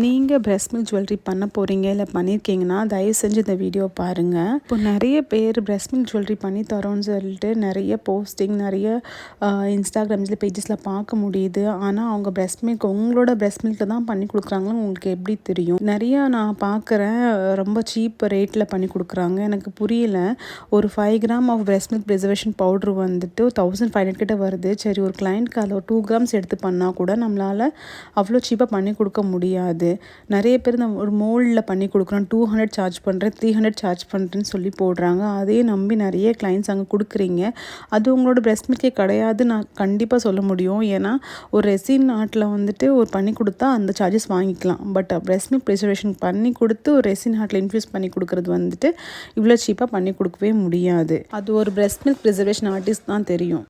நீங்கள் breast milk jewellery பண்ண போகிறீங்க இல்லை பண்ணியிருக்கீங்கன்னா தயவு செஞ்சு இந்த வீடியோ பாருங்கள். இப்போ நிறைய பேர் பிரெஸ்ட் மில்க் ஜுவல்லரி பண்ணி தரோன்னு சொல்லிட்டு நிறைய போஸ்டிங் நிறைய இன்ஸ்டாகிராம்ஸில் பேஜஸில் பார்க்க முடியுது. ஆனால் அவங்க பிரெஸ்ட் மில்க் உங்களோட பிரெஸ்ட் மில்கில் தான் பண்ணி கொடுக்குறாங்கன்னு உங்களுக்கு எப்படி தெரியும்? நிறையா நான் பார்க்குறேன், ரொம்ப சீப் ரேட்டில் பண்ணி கொடுக்குறாங்க. எனக்கு புரியல. ஒரு 5 gram of breast milk preservation powder வந்துட்டு 1500 கிட்ட வருது. சரி, ஒரு கிளைண்ட்க்கு அதில் 2 கிராம்ஸ் எடுத்து பண்ணால் கூட நம்மளால் அவ்வளோ சீப்பாக பண்ணி கொடுக்க முடியாது. நிறைய பேர் இந்த ஒரு மோல்டில் பண்ணி கொடுக்குறோம், 200 சார்ஜ் பண்ணுறேன், 300 சார்ஜ் பண்ணுறேன்னு சொல்லி போடுறாங்க. அதையே நம்பி நிறைய கிளைண்ட்ஸ் அங்கே கொடுக்குறீங்க. அது உங்களோட பிரெஸ்ட் மில்கே கிடையாது நான் கண்டிப்பாக சொல்ல முடியும். ஏன்னா ஒரு ரெசின் ஆர்ட்டில் வந்துட்டு ஒரு பண்ணி கொடுத்தா அந்த சார்ஜஸ் வாங்கிக்கலாம். பட் பிரெஸ்ட் மில்க் ப்ரிசர்வேஷன் பண்ணி கொடுத்து ஒரு ரெசின் ஆர்ட்டில் இன்ஃப்யூஸ் பண்ணி கொடுக்குறது வந்துட்டு இவ்வளோ சீப்பாக பண்ணி கொடுக்கவே முடியாது. அது ஒரு பிரெஸ்ட் மில்க் ப்ரிசர்வேஷன் ஆர்டிஸ்ட் தான் தெரியும்.